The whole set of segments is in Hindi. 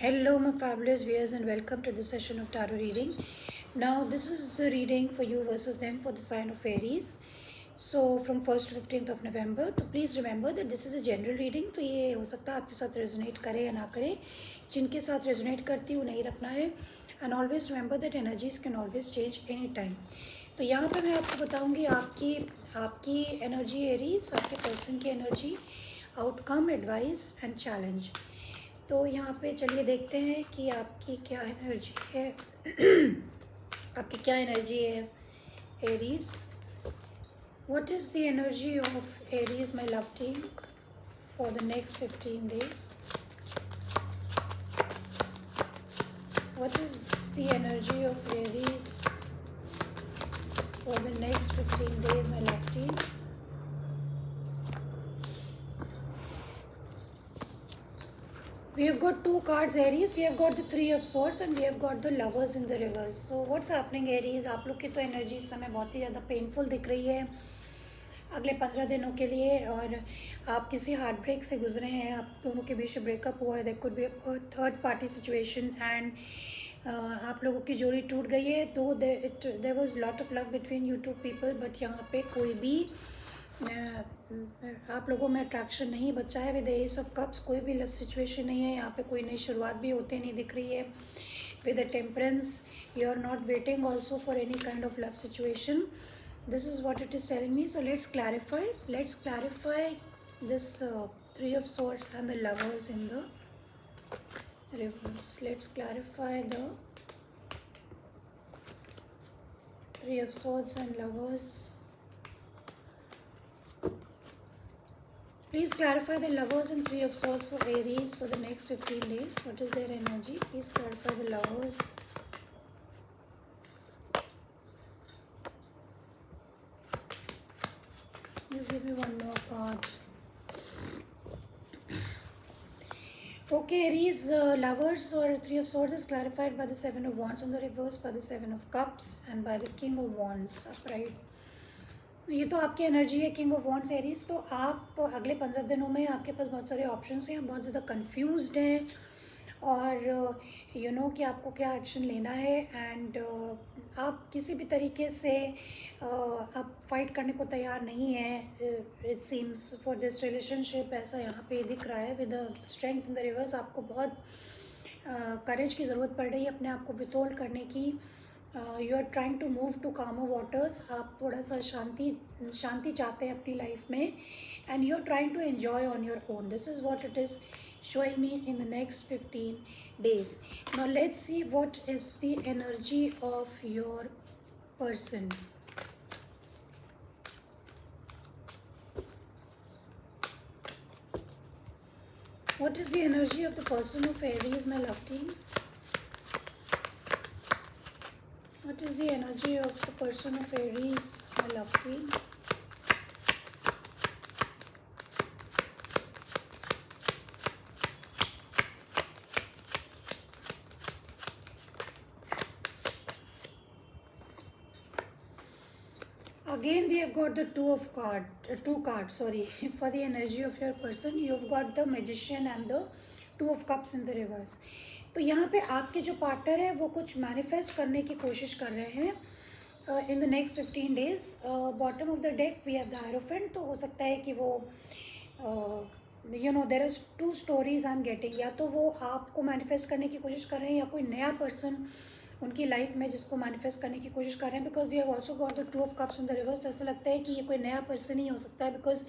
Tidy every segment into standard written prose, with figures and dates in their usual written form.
Hello, my fabulous viewers, and welcome to this session of tarot reading. Now, this is the reading for you versus them for the sign of Aries. So, from 1st to 15th of November. तो please remember that this is a general reading. तो ये हो सकता है आपके साथ resonate करे या ना करे. जिनके साथ resonate करती है वो नहीं रखना है. And always remember that energies can always change any time. तो यहाँ पे मैं आपको बताऊँगी आपकी एनर्जी एरीज, आपके पर्सन की energy, outcome, advice and challenge. तो यहाँ पे चलिए देखते हैं कि आपकी क्या एनर्जी है. आपकी क्या एनर्जी है Aries. What is the energy of Aries my love team for the next 15 days. What is the energy of Aries for the next 15 days my love team. We have got two cards Aries. We have got the Three of Swords and we have got the Lovers in the reverse. So what's happening Aries? आप लोग की तो एनर्जी इस समय बहुत ही ज़्यादा पेनफुल दिख रही है अगले 15 दिनों के लिए. और आप किसी हार्ट ब्रेक से गुजरे हैं. आप दोनों के बीच में ब्रेकअप हुआ है. There could be a third party situation and आप लोगों की जोड़ी टूट गई है. Though there was lot of love between you two people, but यहाँ पे कोई भी आप लोगों में अट्रैक्शन नहीं बचा है. With the S of cups कोई भी लव सिचुएशन नहीं है. यहाँ पे कोई नई शुरुआत भी होते नहीं दिख रही है. With the temperance you are not waiting also for any kind of love situation. This is what it is telling me. So let's clarify this three of swords and the lovers in the reverse. Let's clarify the three of swords and lovers. Please clarify the lovers and Three of Swords for Aries for the next 15 days. What is their energy? Please clarify the lovers. Please give me one more card. Okay, Aries, lovers or Three of Swords is clarified by the Seven of Wands on the reverse, by the Seven of Cups and by the King of Wands upright. ये तो आपकी एनर्जी है किंग ऑफ वॉन्ड्स एरीज. तो आप अगले 15 दिनों में आपके पास बहुत सारे ऑप्शंस हैं. आप बहुत ज़्यादा कंफ्यूज्ड हैं और यू नो कि आपको क्या एक्शन लेना है. एंड आप किसी भी तरीके से आप फाइट करने को तैयार नहीं हैं. It seems for this relationship ऐसा यहाँ पे दिख रहा है. With strength in the reverse आपको बहुत करेज की ज़रूरत पड़ रही है अपने आप को विथहोल्ड करने की. You are trying to move to calmer waters. आप थोड़ा सा शांति चाहते हैं अपनी लाइफ में. And you are trying to enjoy on your own. This is what it is showing me in the next 15 days. Now let's see what is the energy of your person. What is the energy of the person of Aries, my love team? What is the energy of the person of Aries, my love team? Again we have got the two cards sorry for the energy of your person. You've got the Magician and the Two of Cups in the reverse. तो यहाँ पे आपके जो पार्टनर है वो कुछ मैनिफेस्ट करने की कोशिश कर रहे हैं in the next 15 days. Bottom of the deck we have the hierophant. तो हो सकता है कि वो you know there is two stories I am getting. या तो वो आपको मैनिफेस्ट करने की कोशिश कर रहे हैं या कोई नया पर्सन उनकी लाइफ में जिसको मैनिफेस्ट करने की कोशिश कर रहे हैं. Because we have also got the two of cups in the reverse. तो ऐसा लगता है कि ये कोई नया पर्सन ही हो सकता है. बिकॉज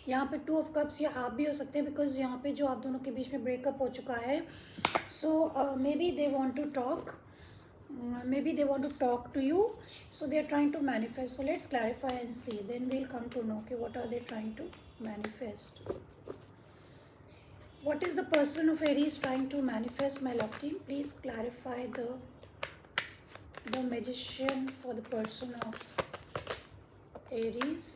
यहाँ पे टू ऑफ कप्स या आप भी हो सकते हैं. बिकॉज यहाँ पे जो आप दोनों के बीच में ब्रेकअप हो चुका है. So maybe they want to talk. Maybe they want to talk to you, so they are trying to manifest. So let's clarify and see, then we'll come to know okay, what are they trying to manifest. What is the person of Aries trying to manifest, my love team? Please clarify the Magician for the person of Aries.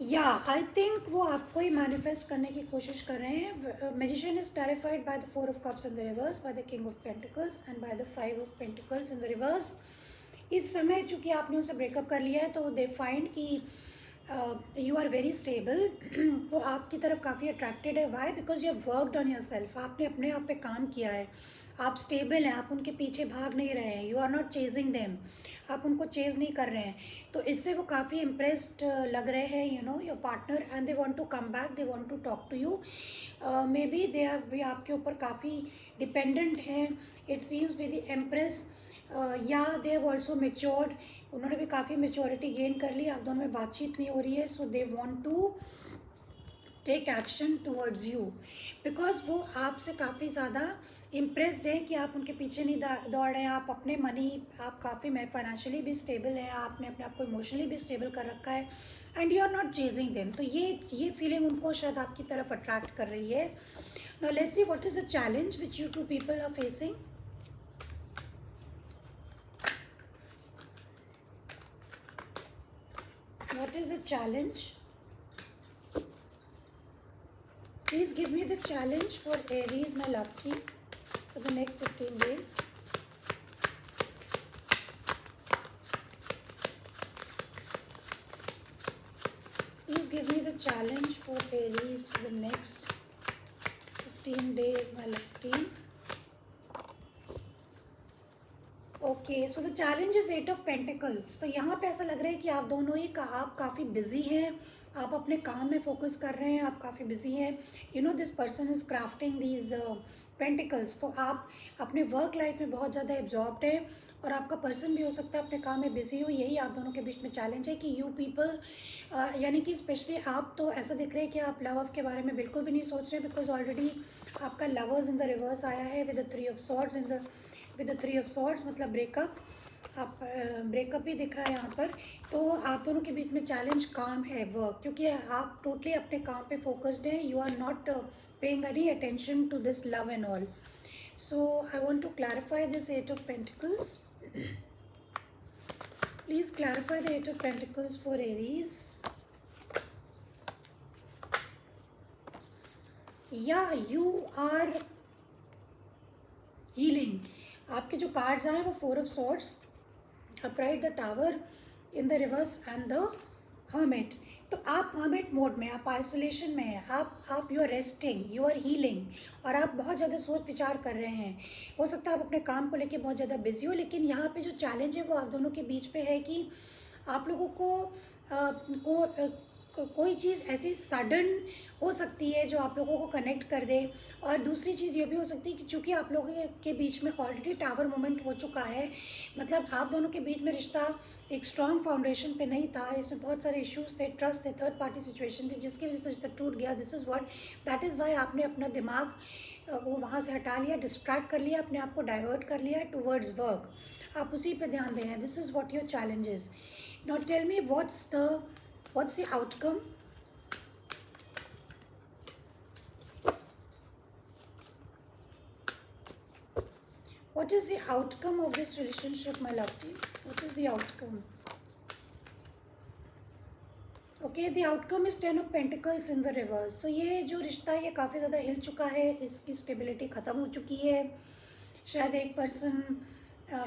या आई थिंक वो आपको ही मैनिफेस्ट करने की कोशिश कर रहे हैं. Magician is clarified by the four of cups in the reverse, by the king of pentacles and by the five of pentacles in the reverse. इस समय चूँकि आपने उनसे ब्रेकअप कर लिया है तो दे फाइंड कि यू आर वेरी स्टेबल। वो आपकी तरफ काफ़ी अट्रैक्टेड है। Why? Because you have worked on yourself. आपने अपने आप पे काम किया है, आप स्टेबल हैं, आप उनके पीछे भाग नहीं रहे हैं, you are not chasing them, आप उनको चेज़ नहीं कर रहे हैं। तो इससे वो काफ़ी इम्प्रेस्ड लग रहे हैं, you know, your partner, and they want to come back, they want to talk to you. Maybe they are भी आपके ऊपर काफ़ी डिपेंडेंट हैं, it seems with the empress. या दे हैव ऑल्सो मेच्योर्ड, उन्होंने भी काफ़ी मेच्योरिटी गेन कर ली, आप दोनों में बातचीत नहीं हो रही है। So they want to take action towards you, because वो आपसे काफ़ी ज़्यादा इम्प्रेस्ड है कि आप उनके पीछे नहीं दौड़ रहे हैं, आप अपने मनी, आप काफ़ी में फाइनेंशियली भी स्टेबल हैं, आपने अपने आप को इमोशनली भी स्टेबल कर रखा है, and you are not chasing them. तो ये फीलिंग उनको शायद आपकी तरफ अट्रैक्ट कर रही है। Now let's see what is the challenge which you two people are facing. What is the challenge? Please give me the challenge for Aries, my love team, for the next 15 days. Please give me the challenge for Aries for the next 15 days, my love team. Okay, so the challenge is 8 of pentacles. तो यहाँ पे ऐसा लग रहा है कि आप दोनों ही आप काफ़ी बिजी हैं, आप अपने काम में फोकस कर रहे हैं, आप काफ़ी बिजी हैं। You no this person is crafting these pentacles. तो आप अपने वर्क लाइफ में बहुत ज़्यादा एब्जॉर्ब्ड है, और आपका पर्सन भी हो सकता है अपने काम में बिजी हो। यही आप दोनों के बीच में चैलेंज है कि यू पीपल, यानी कि स्पेशली आप तो ऐसा दिख रहा है कि आप लव के बारे में बिल्कुल भी नहीं सोच रहे, बिकॉज ऑलरेडी आपका लवर्स इन द रिवर्स आया है with the 3 of swords in the with the 3 of swords, मतलब ब्रेकअप। आप ब्रेकअप ही दिख रहा है यहाँ पर। तो आप दोनों के बीच में चैलेंज काम है, वर्क, क्योंकि आप टोटली अपने काम पे फोकस्ड हैं, you are not paying any attention to this love and all. So I want to clarify this 8 of pentacles. Please clarify the 8 of pentacles for Aries. या यू आर हीलिंग। आपके जो कार्ड्स आए वो 4 of swords, upright, the tower, in the reverse and the hermit. तो आप हर्मिट मोड में, आप आइसोलेशन में हैं, आप you are resting, you are healing, और आप बहुत ज़्यादा सोच विचार कर रहे हैं। हो सकता है आप अपने काम को लेके बहुत ज़्यादा बिजी हो, लेकिन यहाँ पे जो चैलेंज है वो आप दोनों के बीच पे है कि आप लोगों को कोई चीज़ ऐसी सडन हो सकती है जो आप लोगों को कनेक्ट कर दे। और दूसरी चीज़ ये भी हो सकती है कि चूँकि आप लोगों के बीच में ऑलरेडी टावर मोमेंट हो चुका है, मतलब आप दोनों के बीच में रिश्ता एक स्ट्रॉन्ग फाउंडेशन पे नहीं था, इसमें बहुत सारे इश्यूज थे, ट्रस्ट थे, थर्ड पार्टी सिचुएशन थी, जिसकी वजह से रिश्ता टूट गया। This is what, that is why आपने अपना दिमाग वो वहाँ से हटा लिया, डिस्ट्रैक्ट कर लिया, अपने आप को डाइवर्ट कर लिया टूवर्ड्स वर्क, आप उसी पे ध्यान दे रहे हैं। This is what your challenges. Now tell me what's the outcome. What is the outcome of this relationship, my love team? What is the outcome? Okay, the outcome is 10 of Pentacles in the reverse. तो ये जो रिश्ता है ये काफ़ी ज़्यादा हिल चुका है, इसकी स्टेबिलिटी ख़त्म हो चुकी है। शायद एक पर्सन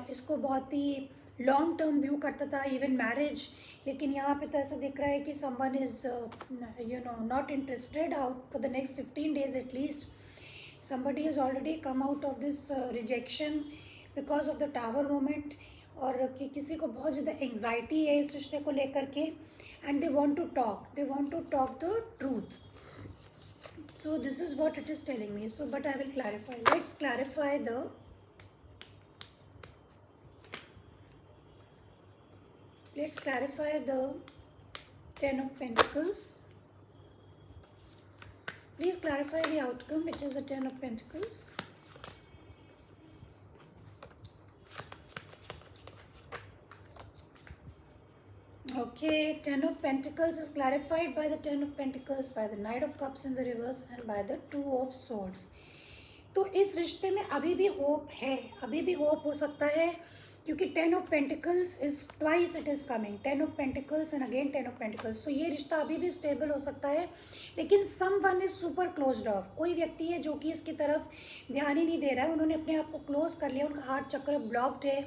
इसको बहुत ही लॉन्ग टर्म व्यू करता था, इवन मैरिज, लेकिन यहाँ पे तो ऐसा दिख रहा है कि someone is you know not interested out for the next 15 days at least. Somebody has already come out of this rejection because of the tower moment, और कि किसी को बहुत ज़्यादा एंग्जाइटी है इस रिश्ते को लेकर के, and they want to talk the truth. So this is what it is telling me. So but I will clarify. Let's clarify the the 10 of Pentacles. Please clarify the outcome, which is the 10 of Pentacles. Okay, 10 of Pentacles is clarified by the 10 of Pentacles, by the Knight of Cups in the reverse, and by the 2 of Swords. तो इस रिश्ते में अभी भी होप है, अभी भी होप हो सकता है क्योंकि 10 of Pentacles is twice it is coming, 10 of Pentacles and again 10 of Pentacles। तो ये रिश्ता अभी भी स्टेबल हो सकता है, लेकिन someone is super closed off. कोई व्यक्ति है जो कि इसकी तरफ ध्यान ही नहीं दे रहा है, उन्होंने अपने आप को क्लोज कर लिया, उनका हार्ट चक्र ब्लॉक्ड है।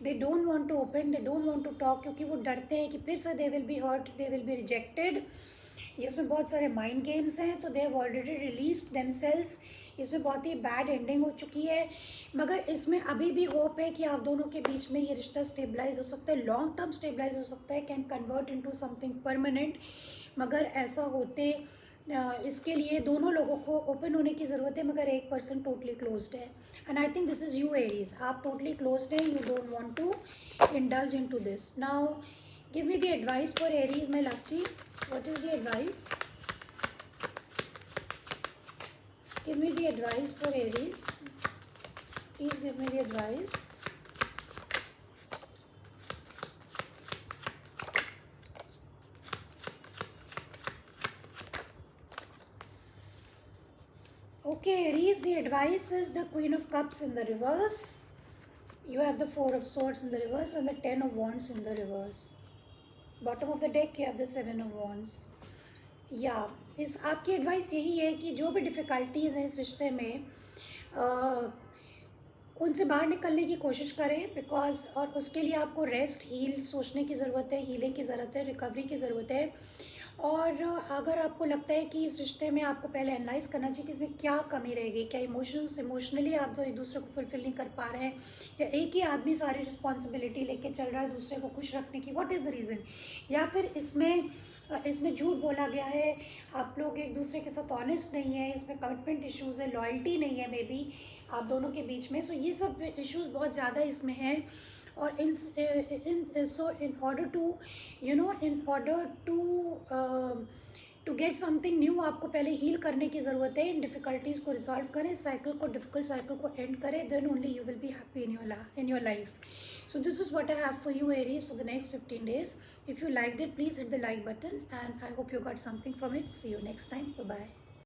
They don't want to open, they don't want to talk, क्योंकि वो डरते हैं कि फिर से they will be hurt, they will be rejected. इसमें बहुत सारे माइंड गेम्स हैं, तो they have already released themselves. इसमें बहुत ही बैड एंडिंग हो चुकी है, मगर इसमें अभी भी होप है कि आप दोनों के बीच में ये रिश्ता स्टेबलाइज हो सकता है, लॉन्ग टर्म स्टेबलाइज हो सकता है, can convert into something permanent. मगर ऐसा होते इसके लिए दोनों लोगों को ओपन होने की ज़रूरत है, मगर एक पर्सन टोटली क्लोज्ड है। And I think this is you Aries, आप टोटली क्लोज्ड हैं, you don't want to indulge into this. Now give me the advice for Aries my love T, what is the advice? Give me the advice for Aries. Please give me the advice. Okay, Aries, the advice is the Queen of Cups in the reverse. You have the Four of Swords in the reverse and the Ten of Wands in the reverse. Bottom of the deck, you have the Seven of Wands. या इस आपकी एडवाइस यही है कि जो भी डिफ़िकल्टीज़ हैं इस रिश्ते में उनसे बाहर निकलने की कोशिश करें, बिकॉज और उसके लिए आपको रेस्ट, हील, सोचने की ज़रूरत है, हीलिंग की ज़रूरत है, रिकवरी की ज़रूरत है। और अगर आपको लगता है कि इस रिश्ते में आपको पहले एनालाइज़ करना चाहिए कि इसमें क्या कमी रहेगी, क्या इमोशनली आप एक दूसरे को फुलफिल नहीं कर पा रहे हैं, या एक ही आदमी सारी रिस्पॉन्सिबिलिटी लेके चल रहा है दूसरे को खुश रखने की, व्हाट इज़ द रीज़न? या फिर इसमें झूठ बोला गया है, आप लोग एक दूसरे के साथ ऑनेस्ट नहीं है, इसमें कमिटमेंट इश्यूज़ है, लॉयल्टी नहीं है मे बी आप दोनों के बीच में। सो ये सब इश्यूज़ बहुत ज़्यादा इसमें हैं। और in order to get something new आपको पहले हील करने की ज़रूरत है, इन डिफ़िकल्टीज़ को रिजॉल्व करें, साइकिल को, डिफ़िकल्ट साइकिल को एंड करें, then only you will be happy in your life. So this is what I have for you, Aries, for the next 15 days. If you liked it, please hit the like button, and I hope you got something from it. See you next time. Bye bye.